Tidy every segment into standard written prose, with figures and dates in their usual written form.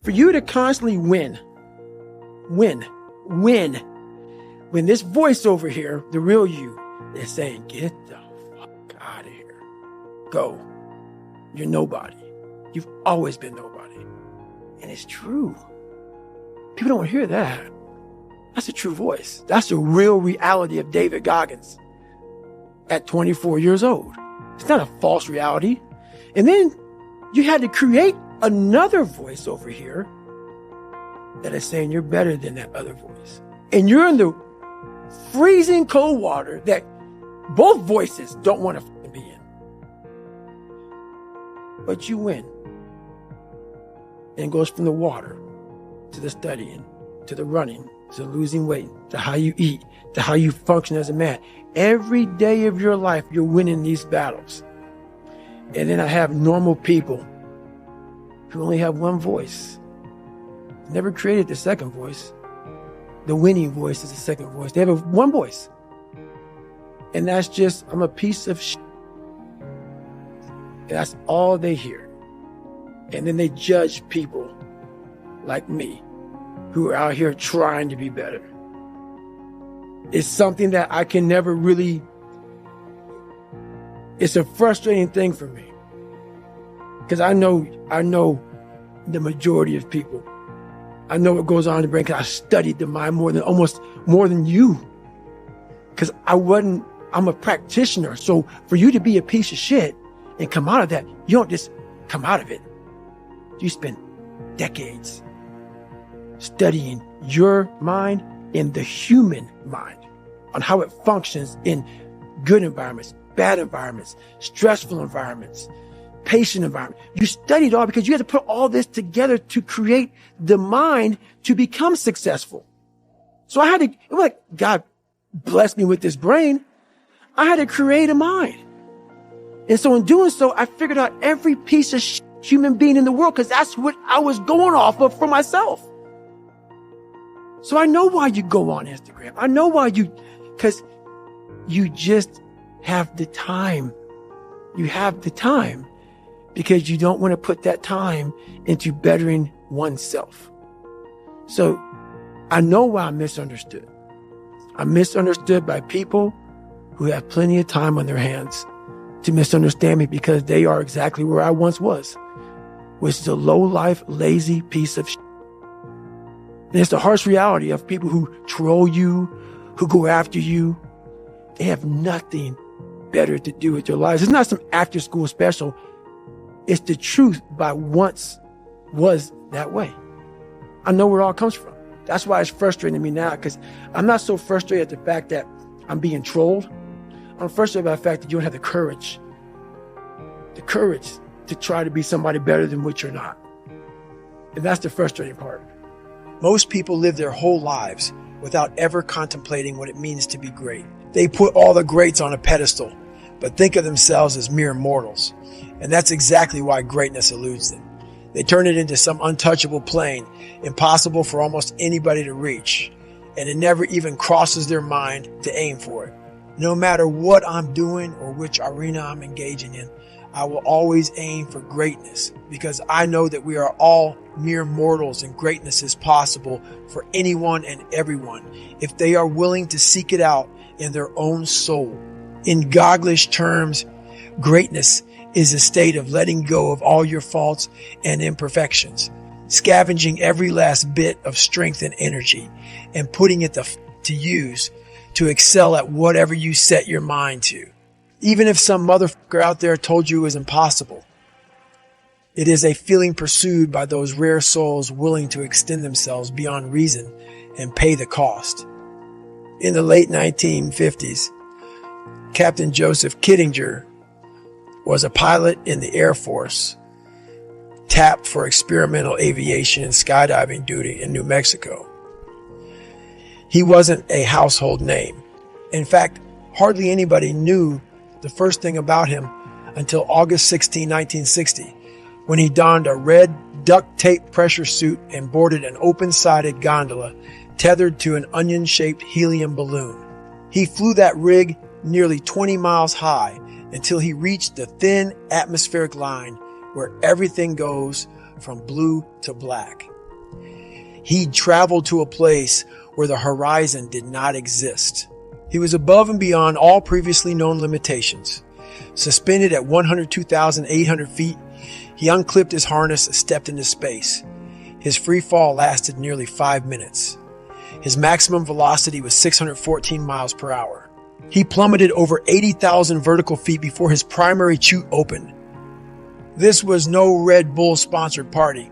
For you to constantly win, when this voice over here, the real you, is saying, get the fuck out of here. Go. You're nobody. You've always been nobody. And it's true. People don't hear that. That's a true voice. That's the real reality of David Goggins at 24 years old. It's not a false reality. And then you had to create another voice over here that is saying you're better than that other voice. And you're in the freezing cold water that both voices don't want to be in. But you win. And it goes from the water to the studying, to the running, to losing weight, to how you eat, to how you function as a man. Every day of your life, you're winning these battles. And then I have normal people who only have one voice. Never created the second voice. The winning voice is the second voice. They have one voice. And that's just, I'm a piece of shit. That's all they hear. And then they judge people like me who are out here trying to be better. It's something that I can never really, it's a frustrating thing for me. Because I know the majority of people. I know what goes on in the brain because I studied the mind more than you. Because I'm a practitioner. So for you to be a piece of shit and come out of that, you don't just come out of it. You spend decades studying your mind and the human mind on how it functions in good environments, bad environments, stressful environments, patient environment. You studied all because you had to put all this together to create the mind to become successful. So it was like God blessed me with this brain. I had to create a mind. And so in doing so, I figured out every piece of human being in the world because that's what I was going off of for myself. So I know why you go on Instagram. I know why because you just have the time. You have the time because you don't want to put that time into bettering oneself. So I know why I'm misunderstood. I'm misunderstood by people who have plenty of time on their hands to misunderstand me because they are exactly where I once was, which is a low-life, lazy piece of shit. And it's the harsh reality of people who troll you, who go after you. They have nothing better to do with their lives. It's not some after-school special. It's the truth by once was that way. I know where it all comes from. That's why it's frustrating to me now, because I'm not so frustrated at the fact that I'm being trolled. I'm frustrated by the fact that you don't have the courage to try to be somebody better than what you're not. And that's the frustrating part. Most people live their whole lives without ever contemplating what it means to be great. They put all the greats on a pedestal, but think of themselves as mere mortals. And that's exactly why greatness eludes them. They turn it into some untouchable plane, impossible for almost anybody to reach. And it never even crosses their mind to aim for it. No matter what I'm doing or which arena I'm engaging in, I will always aim for greatness because I know that we are all mere mortals and greatness is possible for anyone and everyone if they are willing to seek it out in their own soul. In Gogglish terms, greatness is a state of letting go of all your faults and imperfections, scavenging every last bit of strength and energy and putting it to use to excel at whatever you set your mind to. Even if some motherfucker out there told you it was impossible, it is a feeling pursued by those rare souls willing to extend themselves beyond reason and pay the cost. In the late 1950s, Captain Joseph Kittinger was a pilot in the Air Force, tapped for experimental aviation and skydiving duty in New Mexico. He wasn't a household name. In fact, hardly anybody knew the first thing about him until August 16, 1960, when he donned a red duct tape pressure suit and boarded an open-sided gondola tethered to an onion-shaped helium balloon. He flew that rig nearly 20 miles high until he reached the thin atmospheric line where everything goes from blue to black. He traveled to a place where the horizon did not exist. He was above and beyond all previously known limitations. Suspended at 102,800 feet, he unclipped his harness and stepped into space. His free fall lasted nearly 5 minutes. His maximum velocity was 614 miles per hour. He plummeted over 80,000 vertical feet before his primary chute opened. This was no Red Bull sponsored party.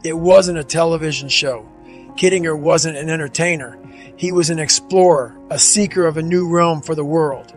It wasn't a television show. Kittinger wasn't an entertainer. He was an explorer, a seeker of a new realm for the world.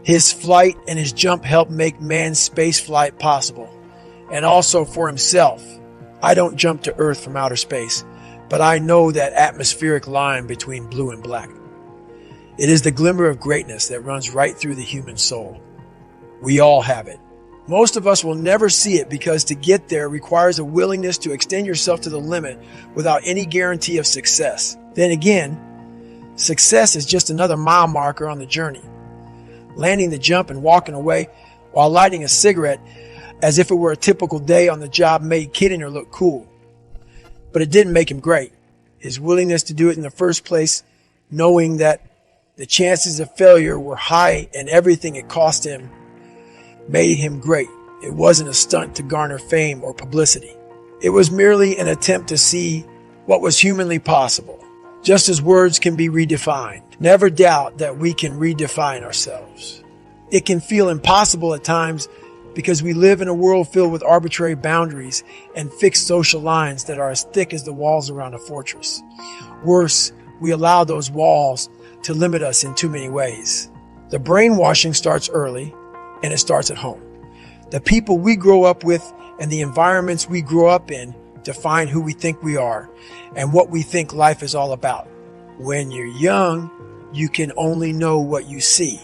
His flight and his jump helped make manned space flight possible. And also for himself. I don't jump to Earth from outer space, but I know that atmospheric line between blue and black. It is the glimmer of greatness that runs right through the human soul. We all have it. Most of us will never see it because to get there requires a willingness to extend yourself to the limit without any guarantee of success. Then again, success is just another mile marker on the journey. Landing the jump and walking away while lighting a cigarette as if it were a typical day on the job made Kittinger look cool. But it didn't make him great. His willingness to do it in the first place, knowing that the chances of failure were high and everything it cost him, made him great. It wasn't a stunt to garner fame or publicity. It was merely an attempt to see what was humanly possible. Just as words can be redefined, never doubt that we can redefine ourselves. It can feel impossible at times because we live in a world filled with arbitrary boundaries and fixed social lines that are as thick as the walls around a fortress. Worse, we allow those walls to limit us in too many ways. The brainwashing starts early, and it starts at home. The people we grow up with and the environments we grow up in define who we think we are and what we think life is all about. When you're young, you can only know what you see.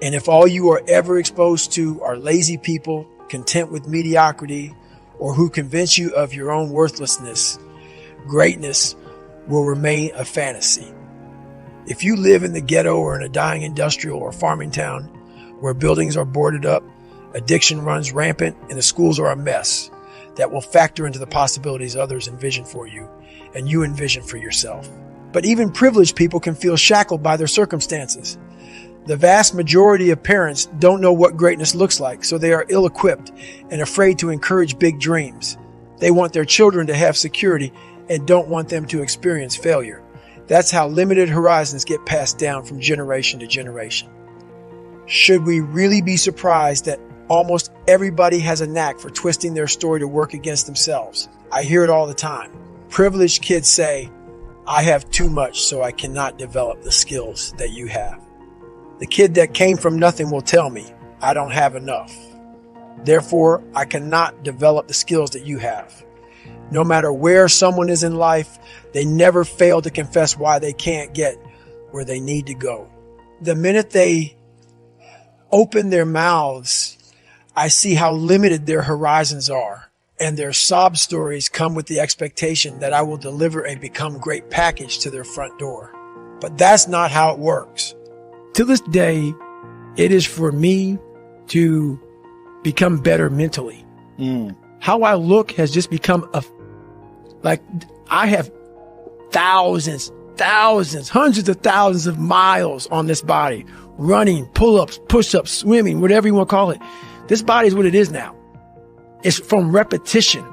And if all you are ever exposed to are lazy people, content with mediocrity, or who convince you of your own worthlessness, greatness will remain a fantasy. If you live in the ghetto or in a dying industrial or farming town where buildings are boarded up, addiction runs rampant, and the schools are a mess, that will factor into the possibilities others envision for you and you envision for yourself. But even privileged people can feel shackled by their circumstances. The vast majority of parents don't know what greatness looks like, so they are ill-equipped and afraid to encourage big dreams. They want their children to have security and don't want them to experience failure. That's how limited horizons get passed down from generation to generation. Should we really be surprised that almost everybody has a knack for twisting their story to work against themselves? I hear it all the time. Privileged kids say, "I have too much, so I cannot develop the skills that you have." The kid that came from nothing will tell me, "I don't have enough. Therefore, I cannot develop the skills that you have." No matter where someone is in life, they never fail to confess why they can't get where they need to go. The minute they open their mouths, I see how limited their horizons are, and their sob stories come with the expectation that I will deliver a become great package to their front door. But that's not how it works. To this day, it is for me to become better mentally. How I look has just become I have thousands, hundreds of thousands of miles on this body, running, pull-ups, push-ups, swimming, whatever you want to call it. This body is what it is now. It's from repetition.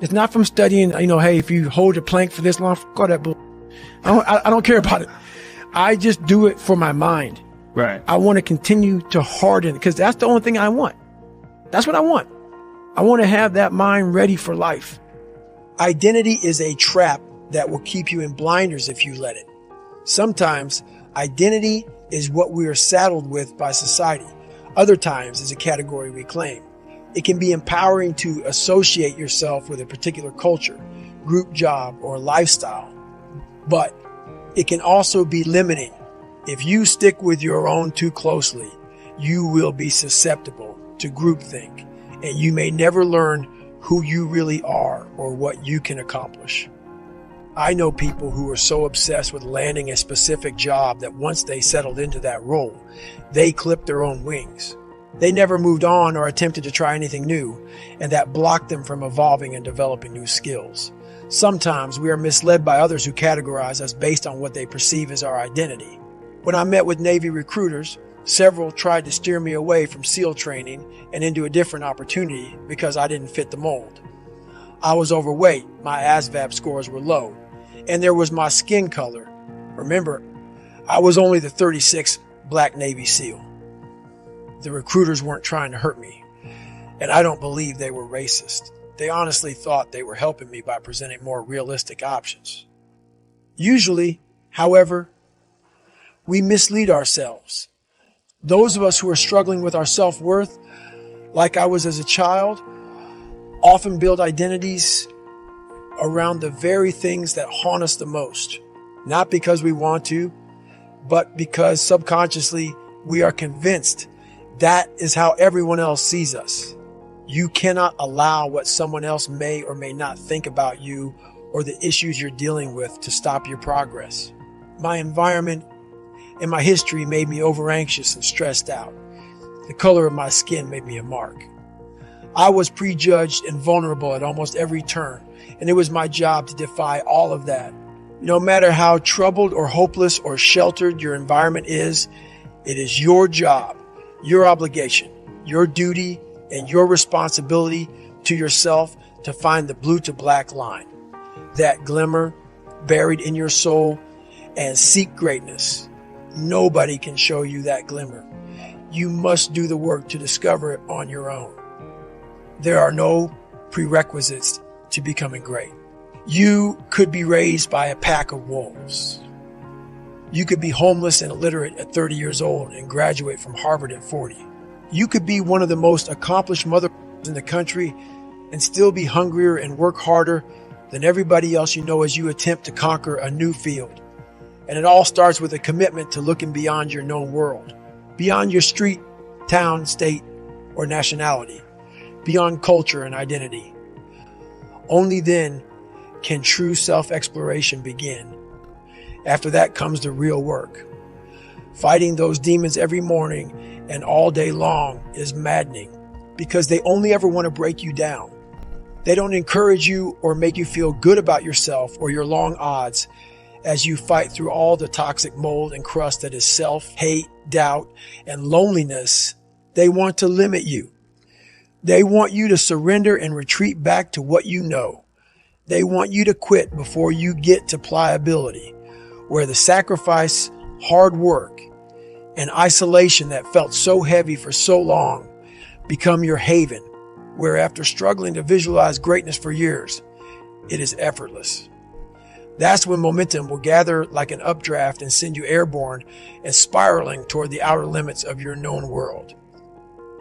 It's not from studying, hey, if you hold a plank for this long, fuck all that bull. I don't care about it. I just do it for my mind. Right. I want to continue to harden because that's the only thing I want. That's what I want. I want to have that mind ready for life. Identity is a trap that will keep you in blinders if you let it. Sometimes identity is what we are saddled with by society. Other times is a category we claim. It can be empowering to associate yourself with a particular culture, group job, or lifestyle. But it can also be limiting. If you stick with your own too closely, you will be susceptible to groupthink, and you may never learn who you really are or what you can accomplish. I know people who are so obsessed with landing a specific job that once they settled into that role, they clipped their own wings. They never moved on or attempted to try anything new, and that blocked them from evolving and developing new skills. Sometimes we are misled by others who categorize us based on what they perceive as our identity. When I met with Navy recruiters, several tried to steer me away from SEAL training and into a different opportunity because I didn't fit the mold. I was overweight, my ASVAB scores were low, and there was my skin color. Remember, I was only the 36th Black Navy SEAL. The recruiters weren't trying to hurt me, and I don't believe they were racist. They honestly thought they were helping me by presenting more realistic options. Usually, however, we mislead ourselves. Those of us who are struggling with our self-worth, like I was as a child, often build identities around the very things that haunt us the most. Not because we want to, but because subconsciously we are convinced that is how everyone else sees us. You cannot allow what someone else may or may not think about you or the issues you're dealing with to stop your progress. My environment and my history made me over-anxious and stressed out. The color of my skin made me a mark. I was prejudged and vulnerable at almost every turn, and it was my job to defy all of that. No matter how troubled or hopeless or sheltered your environment is, it is your job, your obligation, your duty, and your responsibility to yourself to find the blue to black line, that glimmer buried in your soul, and seek greatness. Nobody can show you that glimmer. You must do the work to discover it on your own. There are no prerequisites to becoming great. You could be raised by a pack of wolves. You could be homeless and illiterate at 30 years old and graduate from Harvard at 40. You could be one of the most accomplished mothers in the country and still be hungrier and work harder than everybody else you know as you attempt to conquer a new field. And it all starts with a commitment to looking beyond your known world, beyond your street, town, state, or nationality, beyond culture and identity. Only then can true self-exploration begin. After that comes the real work. Fighting those demons every morning and all day long is maddening because they only ever want to break you down. They don't encourage you or make you feel good about yourself or your long odds as you fight through all the toxic mold and crust that is self-hate, doubt, and loneliness. They want to limit you. They want you to surrender and retreat back to what you know. They want you to quit before you get to pliability, where the sacrifice, hard work, and isolation that felt so heavy for so long become your haven, where after struggling to visualize greatness for years, it is effortless. That's when momentum will gather like an updraft and send you airborne and spiraling toward the outer limits of your known world.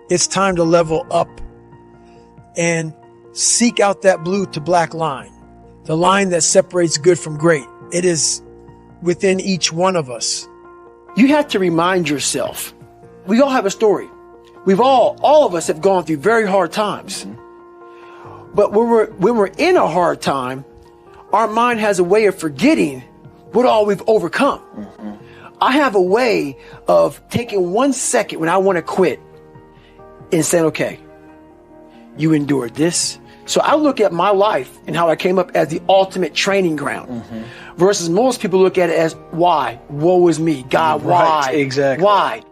It's time to level up and seek out that blue to black line, the line that separates good from great. It is within each one of us. You have to remind yourself, we all have a story. All of us have gone through very hard times. But when we're in a hard time, our mind has a way of forgetting what all we've overcome. I have a way of taking 1 second when I want to quit and saying, okay, you endured this. So I look at my life and how I came up as the ultimate training ground versus most people look at it as why? Woe is me. God, why? Right, exactly. Why?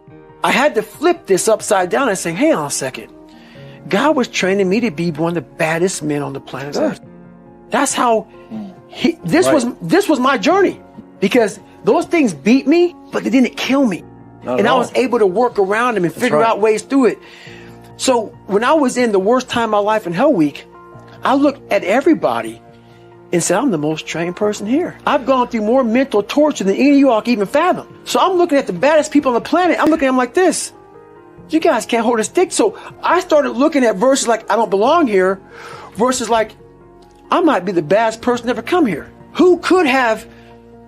I had to flip this upside down and say, hang on a second. God was training me to be one of the baddest men on the planet Earth. That's how this was my journey, because those things beat me, but they didn't kill me. And I was able to work around them and figure out ways through it. So when I was in the worst time of my life in Hell Week, I looked at everybody and said, I'm the most trained person here. I've gone through more mental torture than any of you all can even fathom. So I'm looking at the baddest people on the planet. I'm looking at them like this. You guys can't hold a stick. So I started looking at verses like, I don't belong here, versus like, I might be the baddest person to ever come here. Who could have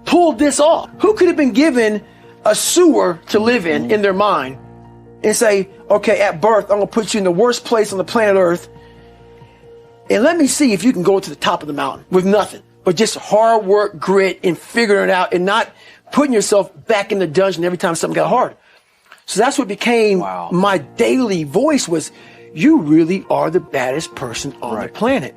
pulled this off? Who could have been given a sewer to live in their mind and say, okay, at birth, I'm going to put you in the worst place on the planet Earth, and let me see if you can go to the top of the mountain with nothing, but just hard work, grit, and figuring it out, and not putting yourself back in the dungeon every time something got hard. So that's what became my daily voice was, you really are the baddest person on the planet.